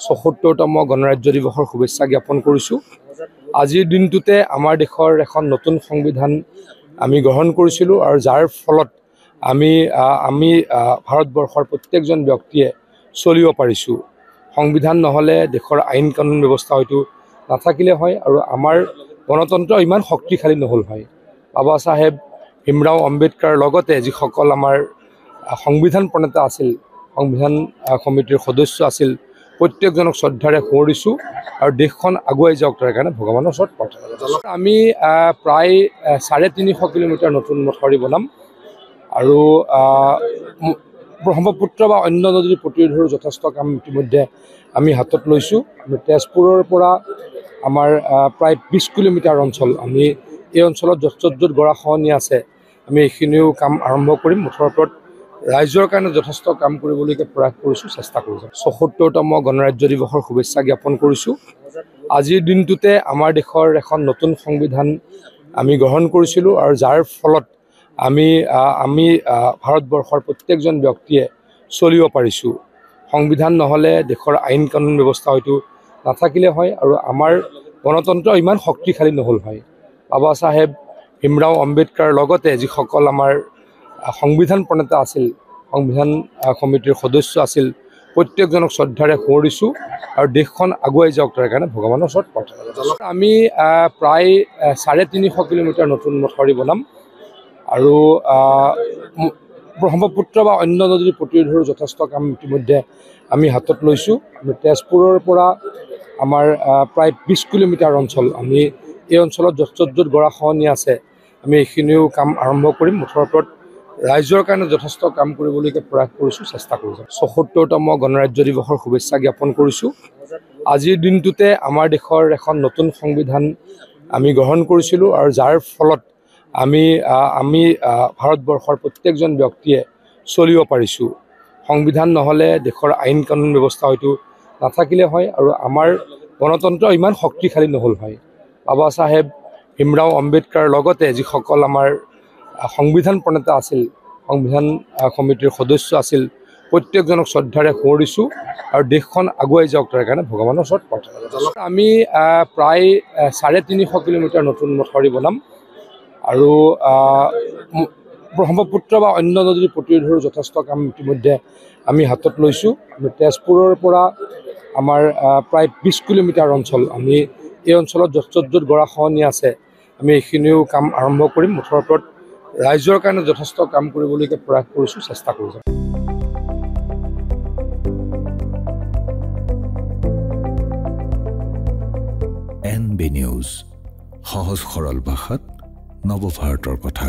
৭৪তম গণৰাজ্য দিৱসৰ শুভেচ্ছা জ্ঞাপন কৰিছোঁ। আজিৰ দিনটোতে আমাৰ দেশৰ এখন নতুন সংবিধান আমি গ্ৰহণ কৰিছিলোঁ আৰু যাৰ ফলত আমি ভাৰতবৰ্ষৰ প্ৰত্যেকজন ব্যক্তিয়ে চলিব পাৰিছোঁ। সংবিধান নহ'লে দেশৰ আইন কানুন ব্যৱস্থা হয়তো নাথাকিলে হয় আৰু আমাৰ গণতন্ত্ৰ ইমান শক্তিশালী নহ'ল হয়। বাবা চাহেব ভীমৰাও আম্বেদকাৰ লগতে যিসকল আমাৰ সংবিধান প্ৰণেতা আছিল, সংবিধান সমিতিৰ সদস্য আছিল, প্ৰত্যেকজনক শ্ৰদ্ধাৰে সোঁৱৰিছোঁ আৰু দেশখন আগুৱাই যাওক তাৰ কাৰণে ভগৱানৰ ওচৰত প্ৰাৰ্থনা কৰিছোঁ। আমি প্ৰায় ৩৫০ কিলোমিটাৰ নতুন মথাউৰি বনাম আৰু ব্ৰহ্মপুত্ৰ বা অন্য নদীৰ প্ৰতিৰোধৰ যথেষ্ট কাম ইতিমধ্যে আমি হাতত লৈছোঁ। আমি তেজপুৰৰ পৰা আমাৰ প্ৰায় ২০ কিলোমিটাৰ অঞ্চল আমি এই অঞ্চলত য'ত গৰাখহনীয়া আছে আমি এইখিনিও কাম আৰম্ভ কৰিম। মুঠৰ ওপৰত ৰাইজৰ কাৰণে যথেষ্ট কাম কৰিবলৈকে প্ৰয়াস কৰিছোঁ, চেষ্টা কৰিছোঁ। ৭৪তম গণৰাজ্য দিৱসৰ শুভেচ্ছা জ্ঞাপন কৰিছোঁ। আজিৰ দিনটোতে আমাৰ দেশৰ এখন নতুন সংবিধান আমি গ্ৰহণ কৰিছিলোঁ আৰু যাৰ ফলত আমি ভাৰতবৰ্ষৰ প্ৰত্যেকজন ব্যক্তিয়ে চলিব পাৰিছোঁ। সংবিধান নহ'লে দেশৰ আইন কানুন ব্যৱস্থা হয়তো নাথাকিলে হয় আৰু আমাৰ গণতন্ত্ৰ ইমান শক্তিশালী নহ'ল হয়। বাবা চাহেব ভীমৰাও আম্বেদকাৰ লগতে যিসকল আমাৰ সংবিধান প্ৰণেতা আছিল, সংবিধান সমিতিৰ সদস্য আছিল, প্ৰত্যেকজনক শ্ৰদ্ধাৰে সোঁৱৰিছোঁ আৰু দেশখন আগুৱাই যাওক তাৰ কাৰণে ভগৱানৰ ওচৰত প্ৰাৰ্থনা কৰিছোঁ। আমি প্ৰায় ৩৫০ কিলোমিটাৰ নতুন মথাউৰি বনাম আৰু ব্ৰহ্মপুত্ৰ বা অন্য নদীৰ প্ৰতিৰোধৰ যথেষ্ট কাম ইতিমধ্যে আমি হাতত লৈছোঁ। আমি তেজপুৰৰ পৰা আমাৰ প্ৰায় ২০ কিলোমিটাৰ অঞ্চল আমি এই অঞ্চলত য'ত গৰাখহনীয়া আছে আমি এইখিনিও কাম আৰম্ভ কৰিম। মুঠৰ ওপৰত ৰাইজৰ কাৰণে যথেষ্ট কাম কৰিবলৈকে প্ৰয়াস কৰিছোঁ, চেষ্টা কৰিছোঁ। ৭৪তম গণৰাজ্য দিৱসৰ শুভেচ্ছা জ্ঞাপন কৰিছোঁ। আজিৰ দিনটোতে আমাৰ দেশৰ এখন নতুন সংবিধান আমি গ্ৰহণ কৰিছিলোঁ আৰু যাৰ ফলত আমি ভাৰতবৰ্ষৰ প্ৰত্যেকজন ব্যক্তিয়ে চলিব পাৰিছোঁ। সংবিধান নহ'লে দেশৰ আইন কানুন ব্যৱস্থা হয়তো নাথাকিলে হয় আৰু আমাৰ গণতন্ত্ৰ ইমান শক্তিশালী নহ'ল হয়। বাবা চাহেব ভীমৰাও আম্বেদকাৰ লগতে যিসকল আমাৰ সংবিধান প্ৰণেতা আছিল, সংবিধান সমিতিৰ সদস্য আছিল, প্ৰত্যেকজনক শ্ৰদ্ধাৰে সোঁৱৰিছোঁ আৰু দেশখন আগুৱাই যাওক তাৰ কাৰণে ভগৱানৰ ওচৰত প্ৰাৰ্থনা কৰিছোঁ। আমি প্ৰায় ৩৫০ কিলোমিটাৰ নতুন মথাউৰি বনাম আৰু ব্ৰহ্মপুত্ৰ বা অন্য নদীৰ প্ৰতিৰোধৰ যথেষ্ট কাম ইতিমধ্যে আমি হাতত লৈছোঁ। আমি তেজপুৰৰ পৰা আমাৰ প্ৰায় ২০ কিলোমিটাৰ অঞ্চল আমি এই অঞ্চলত য'ত গৰাখহনীয়া আছে আমি এইখিনিও কাম আৰম্ভ কৰিম। মুঠৰ ওপৰত ৰাইজৰ কাৰণে যথেষ্ট কাম কৰিবলৈকে প্ৰয়াস কৰিছোঁ, চেষ্টা কৰিছোঁ। NB নিউজ, সহজ সৰল ভাষাত নৱভাৰতৰ কথা।